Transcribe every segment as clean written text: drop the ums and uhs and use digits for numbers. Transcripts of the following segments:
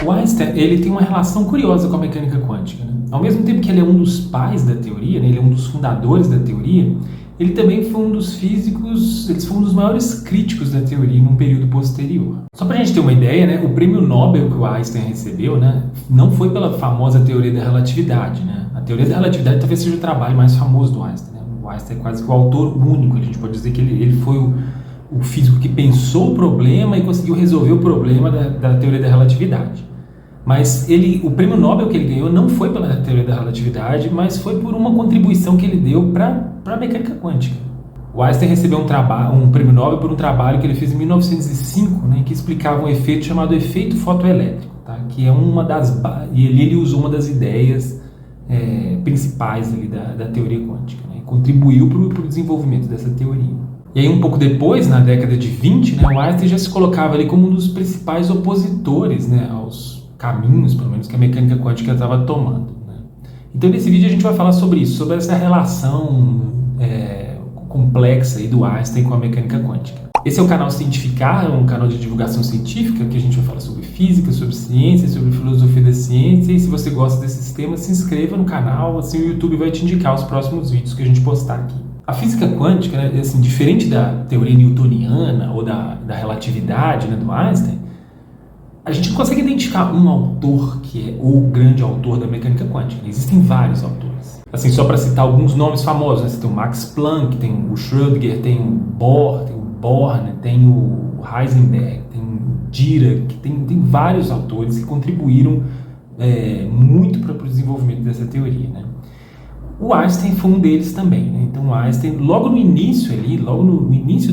O Einstein, ele tem uma relação curiosa com a mecânica quântica, né? Ao mesmo tempo que ele é um dos pais da teoria, né? Ele é um dos fundadores da teoria, ele também foi um dos físicos, ele foi um dos maiores críticos da teoria num período posterior. Só para a gente ter uma ideia, né? O prêmio Nobel que o Einstein recebeu, né? Não foi pela famosa teoria da relatividade, né? A teoria da relatividade talvez seja o trabalho mais famoso do Einstein, né? O Einstein é quase que o autor único, a gente pode dizer que ele foi o físico que pensou o problema e conseguiu resolver o problema da teoria da relatividade. Mas o prêmio Nobel que ele ganhou não foi pela teoria da relatividade, mas foi por uma contribuição que ele deu para a mecânica quântica. O Einstein recebeu um prêmio Nobel por um trabalho que ele fez em 1905, né, que explicava um efeito chamado efeito fotoelétrico, tá? Que é e ele usou uma das ideias principais ali da teoria quântica, né, e contribuiu para o desenvolvimento dessa teoria. E aí, um pouco depois, na década de 20, né, o Einstein já se colocava ali como um dos principais opositores, né, aos caminhos, pelo menos, que a mecânica quântica estava tomando, né? Então, nesse vídeo a gente vai falar sobre isso, sobre essa relação complexa aí do Einstein com a mecânica quântica. Esse é o canal Cientificar, um canal de divulgação científica, que a gente vai falar sobre física, sobre ciência, sobre filosofia da ciência, e se você gosta desses temas, se inscreva no canal, assim o YouTube vai te indicar os próximos vídeos que a gente postar aqui. A física quântica, né, assim, diferente da teoria newtoniana ou da relatividade, né, do Einstein, a gente não consegue identificar um autor que é o grande autor da mecânica quântica. Existem vários autores. Assim, só para citar alguns nomes famosos, né, você tem o Max Planck, tem o Schrödinger, tem o Bohr, tem o Born, tem o Heisenberg, tem o Dirac, tem vários autores que contribuíram muito para o desenvolvimento dessa teoria, né? O Einstein foi um deles também, né? Então o Einstein, logo no início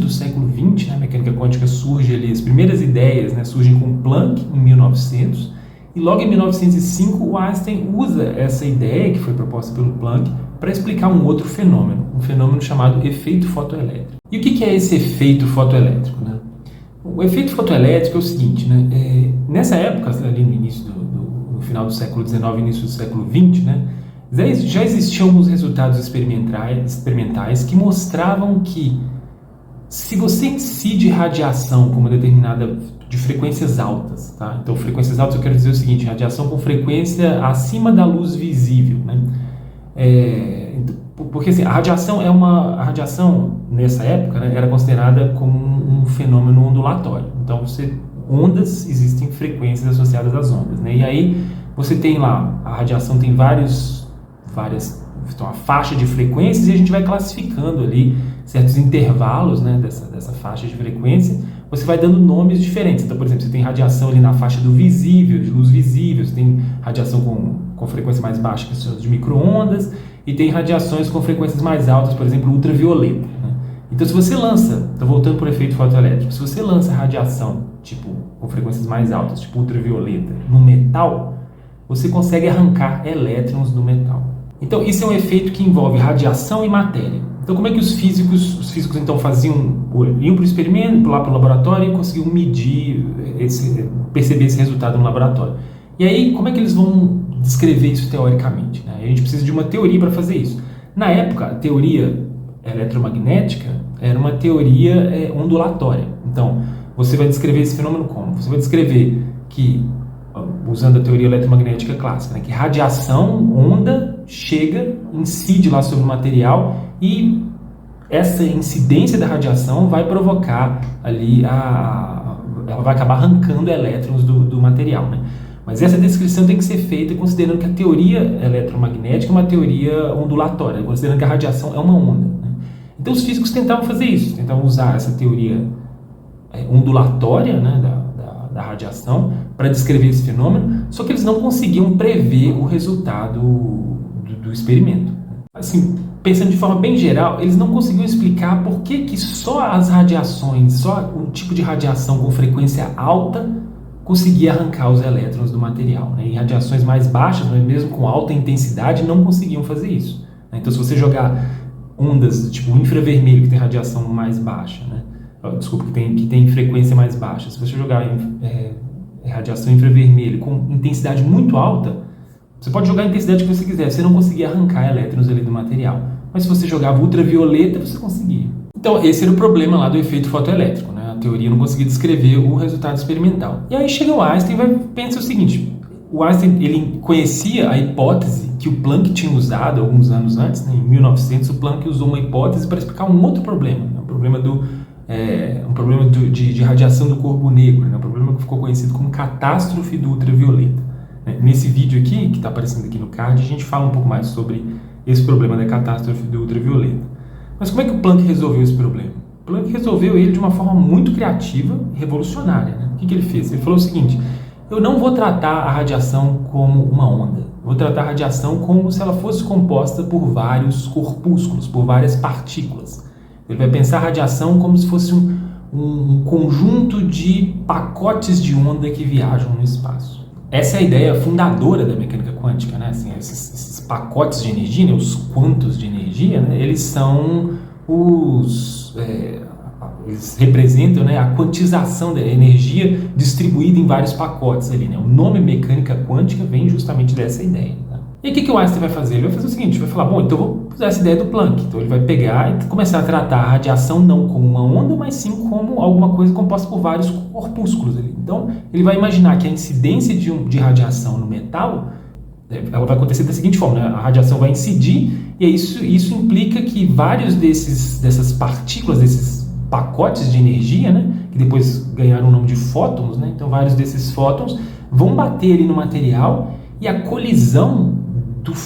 do século XX, né, a mecânica quântica surge ali, as primeiras ideias, né, surgem com Planck em 1900, e logo em 1905 o Einstein usa essa ideia que foi proposta pelo Planck para explicar um outro fenômeno, um fenômeno chamado efeito fotoelétrico. E o que é esse efeito fotoelétrico, né? O efeito fotoelétrico é o seguinte, né? Nessa época, ali no final do século XIX e início do século XX, né, já existiam alguns resultados experimentais que mostravam que se você incide radiação com uma determinada de frequências altas, tá? Então, frequências altas eu quero dizer o seguinte, radiação com frequência acima da luz visível, né? Porque assim, a radiação nessa época, né, era considerada como um fenômeno ondulatório. Então, ondas, existem frequências associadas às ondas, né? E aí você tem lá, a radiação tem então, a faixa de frequências, e a gente vai classificando ali certos intervalos, né, dessa faixa de frequência, você vai dando nomes diferentes. Então, por exemplo, você tem radiação ali na faixa do visível, de luz visível, você tem radiação com frequência mais baixa, que são de micro-ondas, e tem radiações com frequências mais altas, por exemplo, ultravioleta, né? Então, se você lança, voltando para o efeito fotoelétrico, se você lança radiação com frequências mais altas, tipo ultravioleta, no metal, você consegue arrancar elétrons do metal. Então, isso é um efeito que envolve radiação e matéria. Então, como é que os físicos então iam para o experimento, lá para o laboratório, e conseguiam perceber esse resultado no laboratório? E aí, como é que eles vão descrever isso teoricamente, né? A gente precisa de uma teoria para fazer isso. Na época, a teoria eletromagnética era uma teoria ondulatória. Então, você vai descrever esse fenômeno como? Você vai descrever que, usando a teoria eletromagnética clássica, né, que radiação, onda, incide lá sobre o material, e essa incidência da radiação vai provocar ali ela vai acabar arrancando elétrons do material, né? Mas essa descrição tem que ser feita considerando que a teoria eletromagnética é uma teoria ondulatória, considerando que a radiação é uma onda, né? Então os físicos tentavam fazer isso, tentavam usar essa teoria ondulatória, né, da radiação para descrever esse fenômeno, só que eles não conseguiam prever o resultado do experimento. Assim, pensando de forma bem geral, eles não conseguiam explicar por que só as radiações, só um tipo de radiação com frequência alta conseguia arrancar os elétrons do material, né? E radiações mais baixas, mas mesmo com alta intensidade, não conseguiam fazer isso, né? Então, se você jogar ondas tipo infravermelho, que tem radiação mais baixa, né? Desculpa, que tem frequência mais baixa, se você jogar radiação infravermelho com intensidade muito alta, você pode jogar a intensidade que você quiser, você não conseguia arrancar elétrons ali do material. Mas se você jogava ultravioleta, você conseguia. Então, esse era o problema lá do efeito fotoelétrico, né? teoria não conseguia descrever o resultado experimental. E aí chega o Einstein e pensa o seguinte: o Einstein ele conhecia a hipótese que o Planck tinha usado alguns anos antes, né? Em 1900 o Planck usou uma hipótese para explicar um outro problema, né? Um problema de radiação do corpo negro, né? Um problema que ficou conhecido como catástrofe do ultravioleta. Nesse vídeo aqui, que está aparecendo aqui no card, a gente fala um pouco mais sobre esse problema da catástrofe do ultravioleta. Mas como é que o Planck resolveu esse problema? O Planck resolveu ele de uma forma muito criativa e revolucionária, né? O que ele fez? Ele falou o seguinte: eu não vou tratar a radiação como uma onda. Eu vou tratar a radiação como se ela fosse composta por vários corpúsculos, por várias partículas. Ele vai pensar a radiação como se fosse um conjunto de pacotes de onda que viajam no espaço. Essa é a ideia fundadora da mecânica quântica, né? Assim, esses pacotes de energia, né? Os quantos de energia, né? Eles são eles representam, né, a quantização da energia distribuída em vários pacotes ali, né? O nome mecânica quântica vem justamente dessa ideia. Tá? E o que o Einstein vai fazer? Ele vai fazer o seguinte: vai falar, bom, então eu vou usar essa ideia do Planck. Então ele vai pegar e começar a tratar a radiação não como uma onda, mas sim como alguma coisa composta por vários corpúsculos ali. Então ele vai imaginar que a incidência de radiação no metal, ela vai acontecer da seguinte forma, né? A radiação vai incidir e isso implica que vários dessas partículas, desses pacotes de energia, né, que depois ganharam o nome de fótons, né, então vários desses fótons vão bater ali no material e a colisão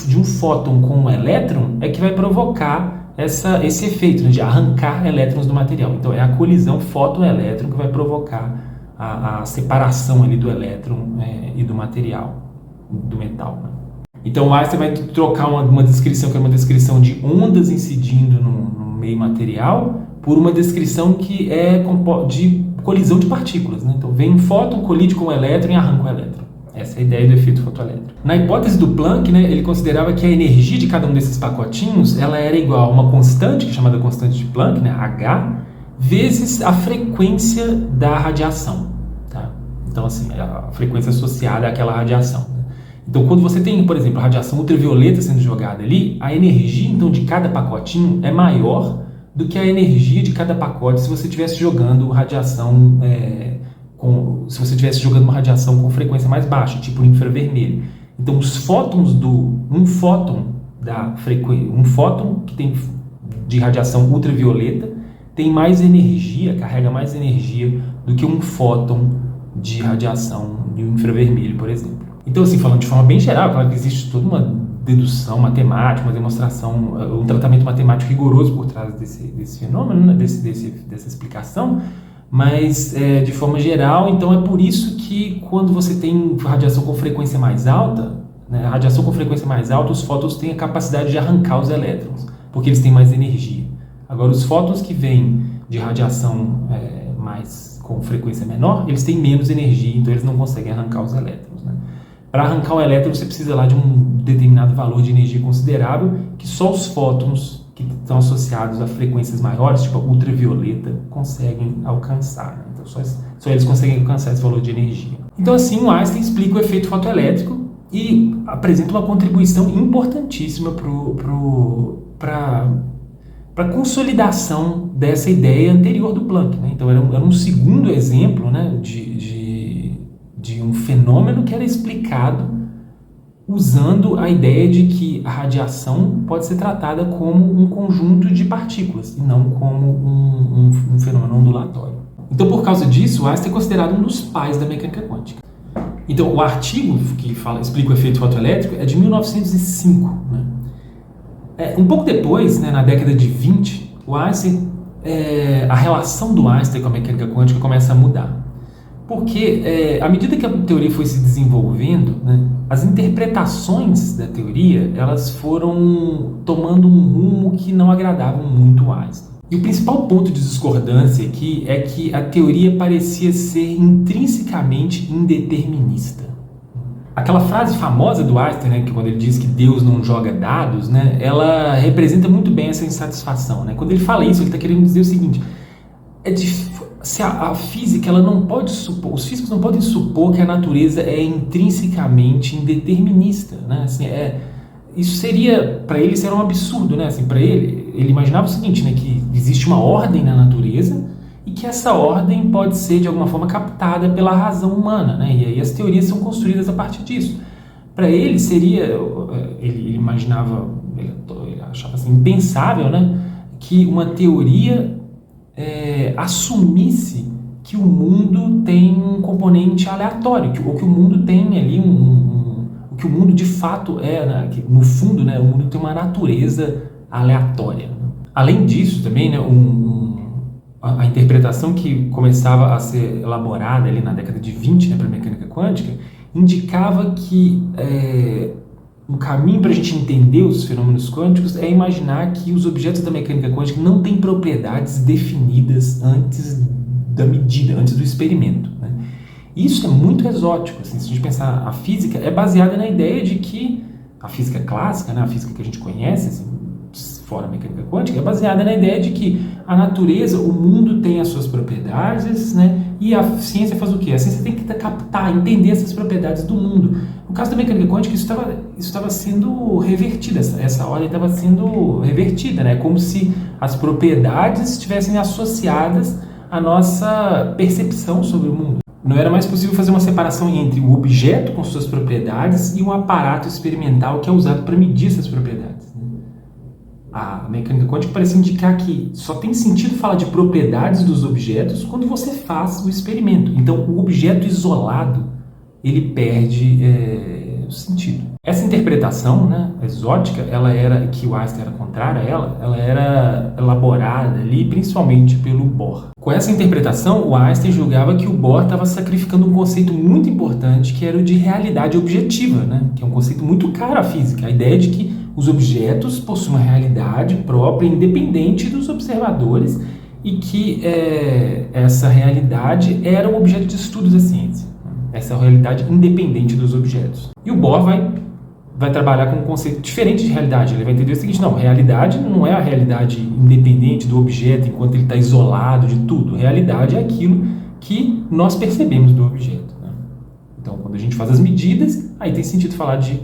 de um fóton com um elétron é que vai provocar esse efeito, né, de arrancar elétrons do material. Então é a colisão fóton-elétron que vai provocar a separação ali do elétron e do material, do metal. Né? Então o Einstein vai trocar uma descrição que é uma descrição de ondas incidindo no meio material por uma descrição que é de colisão de partículas. Né? Então vem um fóton, colide com o elétron e arranca o elétron. Essa é a ideia do efeito fotoelétrico. Na hipótese do Planck, né, ele considerava que a energia de cada um desses pacotinhos ela era igual a uma constante, que é chamada constante de Planck, né, H, vezes a frequência da radiação. Tá? Então, assim, a frequência associada àquela radiação. Né? Então, quando você tem, por exemplo, a radiação ultravioleta sendo jogada ali, a energia então, de cada pacotinho é maior do que a energia de cada pacote se você estivesse jogando radiação se você estivesse jogando uma radiação com frequência mais baixa, tipo infravermelho. Então os fótons um fóton que tem de radiação ultravioleta tem mais energia, carrega mais energia do que um fóton de radiação de infravermelho, por exemplo. Então, assim, falando de forma bem geral, claro que existe toda uma dedução matemática, uma demonstração, um tratamento matemático rigoroso por trás desse fenômeno, né? dessa explicação, mas de forma geral, então é por isso que quando você tem radiação com frequência mais alta, né, a radiação com frequência mais alta, os fótons têm a capacidade de arrancar os elétrons, porque eles têm mais energia. Agora, os fótons que vêm de radiação com frequência menor, eles têm menos energia, então eles não conseguem arrancar os elétrons. Né? Para arrancar um elétron, você precisa lá de um determinado valor de energia considerável, que só os fótons que estão associados a frequências maiores, tipo a ultravioleta, conseguem alcançar. Né? Então, só eles conseguem alcançar esse valor de energia. Então, assim, o Einstein explica o efeito fotoelétrico e apresenta uma contribuição importantíssima para a consolidação dessa ideia anterior do Planck. Né? Então, era um segundo exemplo, né, de um fenômeno que era explicado usando a ideia de que a radiação pode ser tratada como um conjunto de partículas e não como um fenômeno ondulatório. Então, por causa disso, o Einstein é considerado um dos pais da mecânica quântica. Então, o artigo que explica o efeito fotoelétrico é de 1905. Né? Um pouco depois, né, na década de 20, o Einstein, a relação do Einstein com a mecânica quântica começa a mudar. Porque, à medida que a teoria foi se desenvolvendo, né, as interpretações da teoria elas foram tomando um rumo que não agradavam muito o Einstein. E o principal ponto de discordância aqui é que a teoria parecia ser intrinsecamente indeterminista. Aquela frase famosa do Einstein, né, que quando ele diz que Deus não joga dados, né, ela representa muito bem essa insatisfação. Né? Quando ele fala isso, ele está querendo dizer o seguinte: se a física ela não pode supor, os físicos não podem supor que a natureza é intrinsecamente indeterminista, né? Assim, isso seria, para ele, seria um absurdo, né? Assim, para ele imaginava o seguinte, né? Que existe uma ordem na natureza e que essa ordem pode ser de alguma forma captada pela razão humana, né? E aí as teorias são construídas a partir disso. Para ele seria, ele imaginava, ele achava assim, impensável, né, que uma teoria assumisse que o mundo tem um componente aleatório, ou que o mundo tem ali o que o mundo de fato é, né, que no fundo, né, o mundo tem uma natureza aleatória. Além disso também, né, a interpretação que começava a ser elaborada ali na década de 20, né, para a mecânica quântica, indicava que um caminho para a gente entender os fenômenos quânticos é imaginar que os objetos da mecânica quântica não têm propriedades definidas antes da medida, antes do experimento, né? Isso é muito exótico. Assim, se a gente pensar, a física é baseada na ideia de que a física clássica, né, a física que a gente conhece, assim, fora a mecânica quântica, é baseada na ideia de que a natureza, o mundo tem as suas propriedades, né, e a ciência faz o quê? A ciência tem que captar, entender essas propriedades do mundo. No caso da mecânica quântica, isso estava sendo revertido, essa ordem estava sendo revertida, né, como se as propriedades estivessem associadas à nossa percepção sobre o mundo. Não era mais possível fazer uma separação entre o objeto com suas propriedades e um aparato experimental que é usado para medir essas propriedades. A mecânica quântica parece indicar que só tem sentido falar de propriedades dos objetos quando você faz o experimento. Então, o objeto isolado, ele perde o sentido. Essa interpretação, né, exótica, que o Einstein era contrário a ela era elaborada ali principalmente pelo Bohr. Com essa interpretação, o Einstein julgava que o Bohr estava sacrificando um conceito muito importante, que era o de realidade objetiva, né, que é um conceito muito caro à física, a ideia de que os objetos possuem uma realidade própria, independente dos observadores, e que essa realidade era o objeto de estudos da ciência. Essa realidade independente dos objetos. E o Bohr vai trabalhar com um conceito diferente de realidade. Ele vai entender o seguinte: não, realidade não é a realidade independente do objeto enquanto ele está isolado de tudo. Realidade é aquilo que nós percebemos do objeto, né? Então, quando a gente faz as medidas, aí tem sentido falar de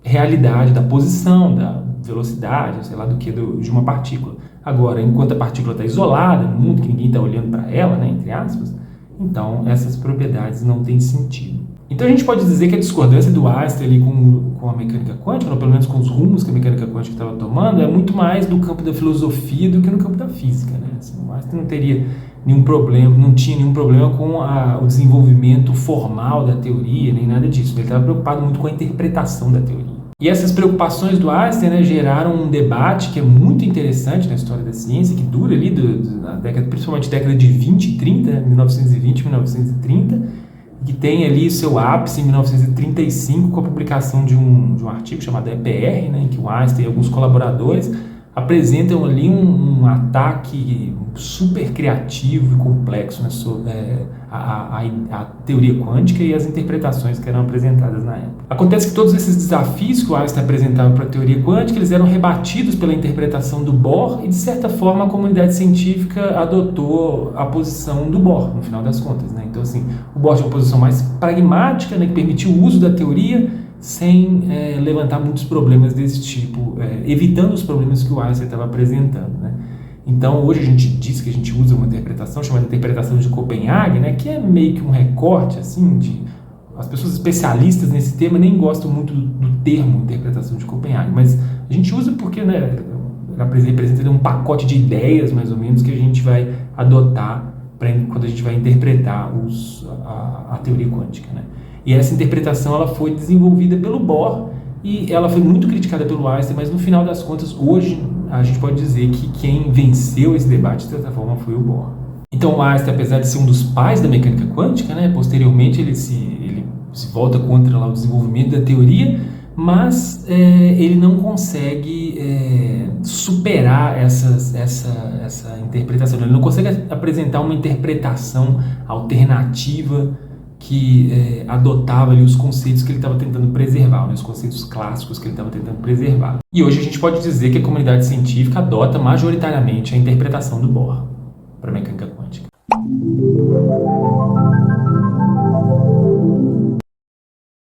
realidade da posição, da velocidade, sei lá do que, de uma partícula. Agora, enquanto a partícula está isolada no mundo, que ninguém está olhando para ela, né, entre aspas, então essas propriedades não têm sentido. Então a gente pode dizer que a discordância do Einstein ali com a mecânica quântica, ou pelo menos com os rumos que a mecânica quântica estava tomando, é muito mais do campo da filosofia do que no campo da física, né? Assim, o Einstein não teria nenhum problema, não tinha nenhum problema com o desenvolvimento formal da teoria, nem nada disso. Ele estava preocupado muito com a interpretação da teoria. E essas preocupações do Einstein, né, geraram um debate que é muito interessante na história da ciência, que dura ali da década, principalmente década de 20 e 30, 1920 e 1930, que tem ali seu ápice em 1935 com a publicação de um artigo chamado EPR, né, em que o Einstein e alguns colaboradores apresentam ali um ataque super criativo e complexo, né, sobre a teoria quântica e as interpretações que eram apresentadas na época. Acontece que todos esses desafios que o Einstein apresentava para a teoria quântica, eles eram rebatidos pela interpretação do Bohr e, de certa forma, a comunidade científica adotou a posição do Bohr, no final das contas, né? Então, assim, o Bohr tinha uma posição mais pragmática, né, que permitia o uso da teoria sem levantar muitos problemas desse tipo, evitando os problemas que o Einstein estava apresentando, né? Então, hoje a gente diz que a gente usa uma interpretação chamada interpretação de Copenhague, né, que é meio que um recorte, assim, as pessoas especialistas nesse tema nem gostam muito do termo interpretação de Copenhague, mas a gente usa porque, né, representa um pacote de ideias, mais ou menos, que a gente vai adotar quando a gente vai interpretar a teoria quântica, né? E essa interpretação ela foi desenvolvida pelo Bohr e ela foi muito criticada pelo Einstein, mas no final das contas, hoje, a gente pode dizer que quem venceu esse debate, de certa forma, foi o Bohr. Então, o Einstein, apesar de ser um dos pais da mecânica quântica, né, posteriormente ele se volta contra lá, o desenvolvimento da teoria, mas ele não consegue superar essa interpretação. Ele não consegue apresentar uma interpretação alternativa que adotava ali os conceitos que ele estava tentando preservar, né, os conceitos clássicos que ele estava tentando preservar. E hoje a gente pode dizer que a comunidade científica adota majoritariamente a interpretação do Bohr para a mecânica quântica.